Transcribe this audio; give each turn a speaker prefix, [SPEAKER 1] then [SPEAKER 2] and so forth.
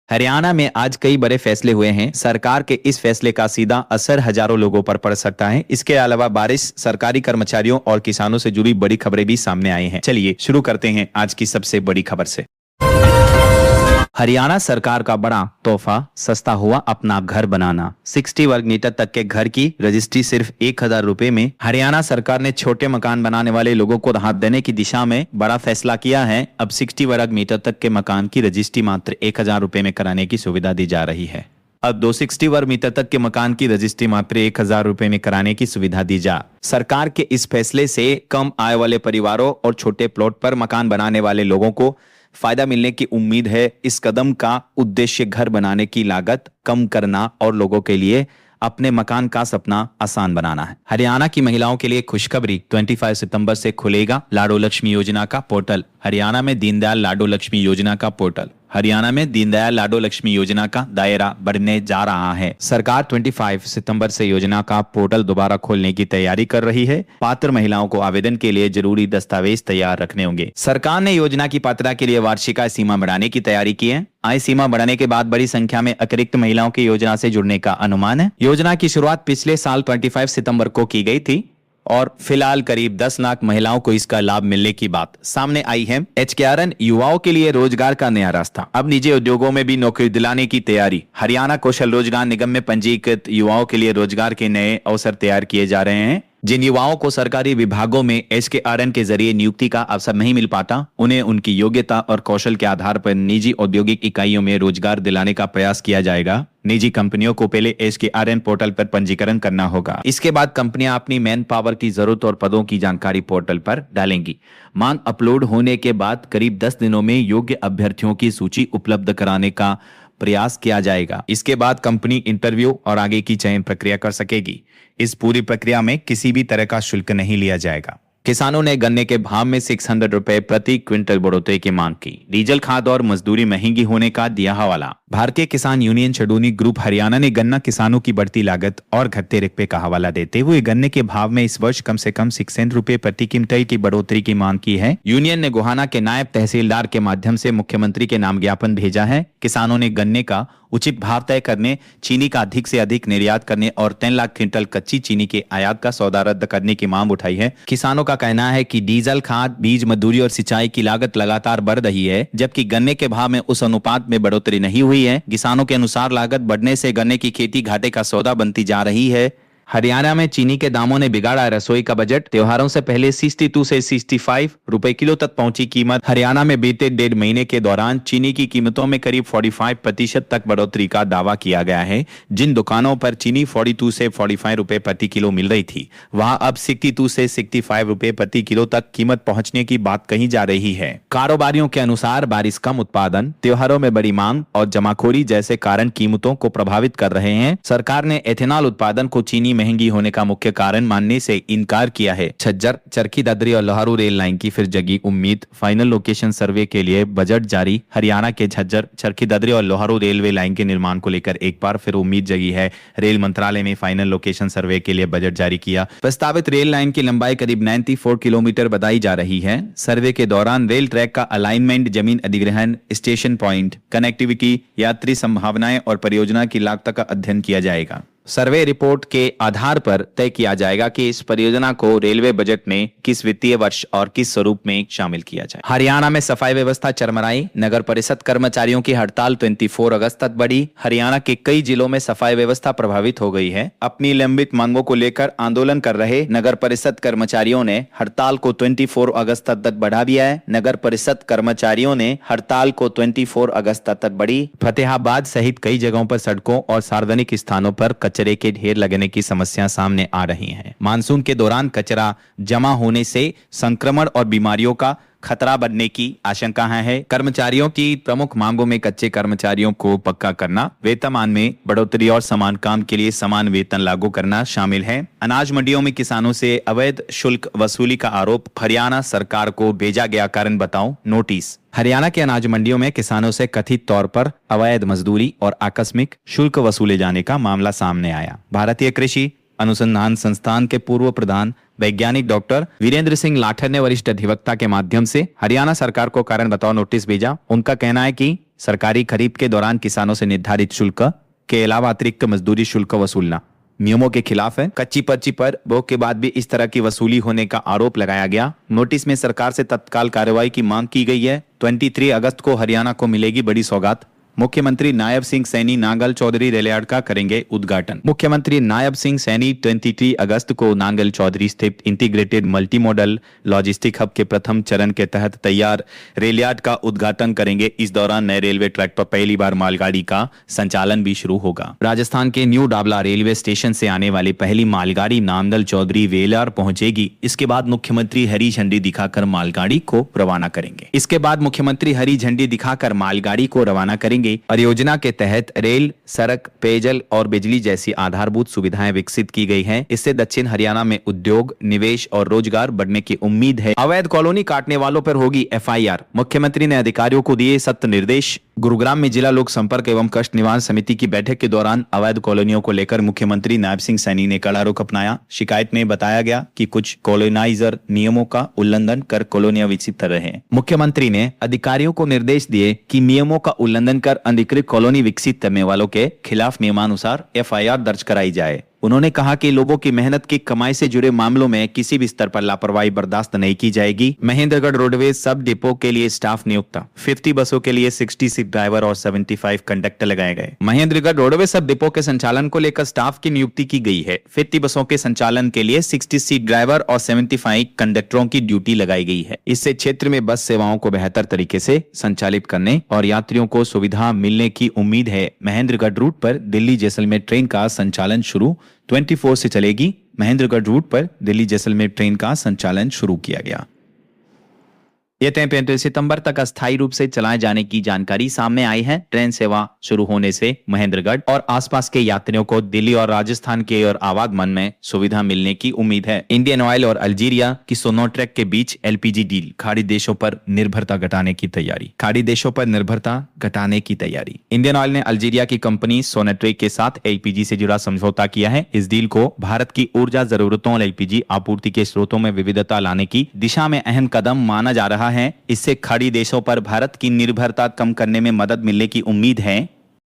[SPEAKER 1] हरियाणा में आज कई बड़े फैसले हुए हैं। सरकार के इस फैसले का सीधा असर हजारों लोगों पर पड़ सकता है। इसके अलावा बारिश, सरकारी कर्मचारियों और किसानों से जुड़ी बड़ी खबरें भी सामने आई हैं। चलिए शुरू करते हैं आज की सबसे बड़ी खबर से। हरियाणा सरकार का बड़ा तोहफा, सस्ता हुआ अपना घर बनाना। 60 वर्ग मीटर तक के घर की रजिस्ट्री सिर्फ 1000 रुपए में। हरियाणा सरकार ने छोटे मकान बनाने वाले लोगों को राहत देने की दिशा में बड़ा फैसला किया है। अब 60 वर्ग मीटर तक के मकान की रजिस्ट्री मात्र 1000 रुपए में कराने की सुविधा दी जा रही है। अब 260 वर्ग मीटर तक के मकान की रजिस्ट्री मात्र 1000 रुपए में कराने की सुविधा दी जा। सरकार के इस फैसले से कम आय वाले परिवारों और छोटे प्लॉट पर मकान बनाने वाले लोगों को फायदा मिलने की उम्मीद है। इस कदम का उद्देश्य घर बनाने की लागत कम करना और लोगों के लिए अपने मकान का सपना आसान बनाना है। हरियाणा की महिलाओं के लिए खुशखबरी, 25 सितंबर से खुलेगा लाडो लक्ष्मी योजना का पोर्टल। हरियाणा में दीनदयाल लाडो लक्ष्मी योजना का पोर्टल। हरियाणा में दीनदयाल लाडो लक्ष्मी योजना का दायरा बढ़ने जा रहा है। सरकार 25 सितंबर से योजना का पोर्टल दोबारा खोलने की तैयारी कर रही है। पात्र महिलाओं को आवेदन के लिए जरूरी दस्तावेज तैयार रखने होंगे। सरकार ने योजना की पात्रता के लिए वार्षिक आय सीमा बढ़ाने की तैयारी की है। आय सीमा बढ़ाने के बाद बड़ी संख्या में अतिरिक्त महिलाओं की योजना से जुड़ने का अनुमान है। योजना की शुरुआत पिछले साल 25 सितंबर को की गई थी और फिलहाल करीब 10 लाख महिलाओं को इसका लाभ मिलने की बात सामने आई है। HKRN युवाओं के लिए रोजगार का नया रास्ता। अब निजी उद्योगों में भी नौकरी दिलाने की तैयारी। हरियाणा कौशल रोजगार निगम में पंजीकृत युवाओं के लिए रोजगार के नए अवसर तैयार किए जा रहे हैं। जिन युवाओं को सरकारी विभागों में HKRN के जरिए नियुक्ति का अवसर नहीं मिल पाता, उन्हें उनकी योग्यता और कौशल के आधार पर निजी औद्योगिक इकाइयों में रोजगार दिलाने का प्रयास किया जाएगा। निजी कंपनियों को पहले HKRN पोर्टल पर पंजीकरण करना होगा। इसके बाद कंपनियां अपनी मैन पावर की जरूरत और पदों की जानकारी पोर्टल पर डालेंगी। मांग अपलोड होने के बाद करीब 10 दिनों में योग्य अभ्यर्थियों की सूची उपलब्ध कराने का प्रयास किया जाएगा। इसके बाद कंपनी इंटरव्यू और आगे की चयन प्रक्रिया कर सकेगी। इस पूरी प्रक्रिया में किसी भी तरह का शुल्क नहीं लिया जाएगा। किसानों ने गन्ने के भाव में 600 रुपए प्रति क्विंटल बढ़ोतरी की मांग की। डीजल, खाद और मजदूरी महंगी होने का दिया हवाला। भारतीय किसान यूनियन शेड्यूलिंग ग्रुप हरियाणा ने गन्ना किसानों की बढ़ती लागत और घटते रुपए का हवाला देते हुए गन्ने के भाव में इस वर्ष कम से कम 600 रुपए प्रति क्विंटल की बढ़ोतरी की मांग की है। यूनियन ने गोहाना के नायब तहसीलदार के माध्यम से मुख्यमंत्री के नाम ज्ञापन भेजा है। किसानों ने गन्ने का उचित भाव तय करने, चीनी का अधिक से अधिक निर्यात करने और 3 लाख क्विंटल कच्ची चीनी के आयात का सौदा रद्द करने की मांग उठाई है। किसानों का कहना है कि डीजल, खाद, बीज, मजदूरी और सिंचाई की लागत लगातार बढ़ रही है, जबकि गन्ने के भाव में उस अनुपात में बढ़ोतरी नहीं हुई है। किसानों के अनुसार लागत बढ़ने से गन्ने की खेती घाटे का सौदा बनती जा रही है। हरियाणा में चीनी के दामों ने बिगाड़ा रसोई का बजट। त्योहारों से पहले 62 से 65 रुपए किलो तक पहुंची कीमत। हरियाणा में बीते 1.5 महीने के दौरान चीनी की कीमतों में करीब 45% तक बढ़ोतरी का दावा किया गया है। जिन दुकानों पर चीनी 42 से 45 रुपए प्रति किलो मिल रही थी, वहां अब 62 से 65 रुपए प्रति किलो तक कीमत पहुंचने की बात कही जा रही है। कारोबारियों के अनुसार बारिश, कम उत्पादन, त्योहारों में बड़ी मांग और जमाखोरी जैसे कारण कीमतों को प्रभावित कर रहे हैं। सरकार ने एथेनॉल उत्पादन को चीनी महंगी होने का मुख्य कारण मानने से इनकार किया है। झज्जर, चरखी दादरी और लोहारू रेल लाइन की फिर जगी उम्मीद। फाइनल लोकेशन सर्वे के लिए बजट जारी। हरियाणा के झज्जर, चरखी दादरी और लोहारू रेलवे लाइन के निर्माण को लेकर एक बार फिर उम्मीद जगी है। रेल मंत्रालय ने फाइनल लोकेशन सर्वे के लिए बजट जारी किया। प्रस्तावित रेल लाइन की लंबाई करीब 94 किलोमीटर बताई जा रही है। सर्वे के दौरान रेल ट्रैक का अलाइनमेंट, जमीन अधिग्रहण, स्टेशन पॉइंट, कनेक्टिविटी, यात्री संभावनाएं और परियोजना की लागत का अध्ययन किया जाएगा। सर्वे रिपोर्ट के आधार पर तय किया जाएगा कि इस परियोजना को रेलवे बजट में किस वित्तीय वर्ष और किस स्वरूप में शामिल किया जाए। हरियाणा में सफाई व्यवस्था चरमराई। नगर परिषद कर्मचारियों की हड़ताल 24 अगस्त तक बढ़ी। हरियाणा के कई जिलों में सफाई व्यवस्था प्रभावित हो गई है। अपनी लंबित मांगों को लेकर आंदोलन कर रहे नगर परिषद कर्मचारियों ने हड़ताल को 24 अगस्त तक बढ़ा दिया है। नगर परिषद कर्मचारियों ने हड़ताल को 24 अगस्त तक बढ़ी। फतेहाबाद सहित कई जगहों पर सड़कों और सार्वजनिक स्थानों पर कचरे के ढेर लगने की समस्या सामने आ रही है। मानसून के दौरान कचरा जमा होने से संक्रमण और बीमारियों का खतरा बढ़ने की आशंका है। कर्मचारियों की प्रमुख मांगों में कच्चे कर्मचारियों को पक्का करना, वेतनमान में बढ़ोतरी और समान काम के लिए समान वेतन लागू करना शामिल है। अनाज मंडियों में किसानों से अवैध शुल्क वसूली का आरोप। हरियाणा सरकार को भेजा गया कारण बताओ नोटिस। हरियाणा के अनाज मंडियों में किसानों से कथित तौर पर अवैध मजदूरी और आकस्मिक शुल्क वसूले जाने का मामला सामने आया। भारतीय कृषि अनुसंधान संस्थान के पूर्व प्रधान वैज्ञानिक डॉक्टर वीरेंद्र सिंह लाठर ने वरिष्ठ अधिवक्ता के माध्यम से हरियाणा सरकार को कारण बताओ नोटिस भेजा। उनका कहना है कि सरकारी खरीद के दौरान किसानों से निर्धारित शुल्क के अलावा अतिरिक्त मजदूरी शुल्क वसूलना नियमों के खिलाफ है। कच्ची पर्ची पर भोग के बाद भी इस तरह की वसूली होने का आरोप लगाया गया। नोटिस में सरकार से तत्काल कार्रवाई की मांग की गई है। 23 अगस्त को हरियाणा को मिलेगी बड़ी सौगात। मुख्यमंत्री नायब सिंह सैनी नांगल चौधरी रेलयार्ड का करेंगे उद्घाटन। मुख्यमंत्री नायब सिंह सैनी 23 अगस्त को नांगल चौधरी स्थित integrated multi modal logistic hub के प्रथम चरण के तहत तैयार रेलयार्ड का उद्घाटन करेंगे। इस दौरान नए रेलवे ट्रैक पर पहली बार मालगाड़ी का संचालन भी शुरू होगा। राजस्थान के न्यू डाबला रेलवे स्टेशन से आने वाली पहली मालगाड़ी नांगल चौधरी रेलयार्ड पहुंचेगी। इसके बाद मुख्यमंत्री हरी झंडी दिखाकर मालगाड़ी को रवाना करेंगे। परियोजना के तहत रेल, सड़क, पेयजल और बिजली जैसी आधारभूत सुविधाएं विकसित की गई हैं। इससे दक्षिण हरियाणा में उद्योग, निवेश और रोजगार बढ़ने की उम्मीद है। अवैध कॉलोनी काटने वालों पर होगी FIR। मुख्यमंत्री ने अधिकारियों को दिए सख्त निर्देश। गुरुग्राम में जिला लोक संपर्क एवं कष्ट निवारण समिति की बैठक के दौरान अवैध कॉलोनियों को लेकर मुख्यमंत्री नायब सिंह सैनी ने कड़ा रुख अपनाया। शिकायत में बताया गया कि कुछ कॉलोनाइजर नियमों का उल्लंघन कर कॉलोनियां विकसित कर रहे हैं। मुख्यमंत्री ने अधिकारियों को निर्देश दिए कि नियमों का उल्लंघन कर अधिकृत कॉलोनी विकसित करने वालों के खिलाफ नियमानुसार FIR दर्ज कराई जाए। उन्होंने कहा कि लोगों की मेहनत की कमाई से जुड़े मामलों में किसी भी स्तर पर लापरवाही बर्दाश्त नहीं की जाएगी। महेंद्रगढ़ रोडवेज सब डिपो के लिए स्टाफ नियुक्त। 50 बसों के लिए 60 सीट ड्राइवर और 75 कंडक्टर लगाए गए। महेंद्रगढ़ रोडवेज सब डिपो के संचालन को लेकर स्टाफ की नियुक्ति की गई है। 50 बसों के संचालन के लिए 60 सीट ड्राइवर और 75 कंडक्टरों की ड्यूटी लगाई गई है। इससे क्षेत्र में बस सेवाओं को बेहतर तरीके से संचालित करने और यात्रियों को सुविधा मिलने की उम्मीद है। महेंद्रगढ़ रूट पर दिल्ली जैसलमेर ट्रेन का संचालन शुरू 24 से चलेगी। महेंद्रगढ़ रूट पर दिल्ली जैसलमेर ट्रेन का संचालन शुरू किया गया। ये 35 सितंबर तक अस्थायी रूप से चलाए जाने की जानकारी सामने आई है। ट्रेन सेवा शुरू होने से महेंद्रगढ़ और आसपास के यात्रियों को दिल्ली और राजस्थान के और आवागमन में सुविधा मिलने की उम्मीद है। इंडियन ऑयल और अल्जीरिया की सोनोट्रैक के बीच LPG डील। खाड़ी देशों पर निर्भरता घटाने की तैयारी। इंडियन ऑयल ने अल्जीरिया की कंपनी सोनोट्रैक के साथ LPG से जुड़ा समझौता किया है। इस डील को भारत की ऊर्जा जरूरतों और LPG आपूर्ति के स्रोतों में विविधता लाने की दिशा में अहम कदम माना जा रहा है। इससे खाड़ी देशों पर भारत की निर्भरता कम करने में मदद मिलने की उम्मीद है।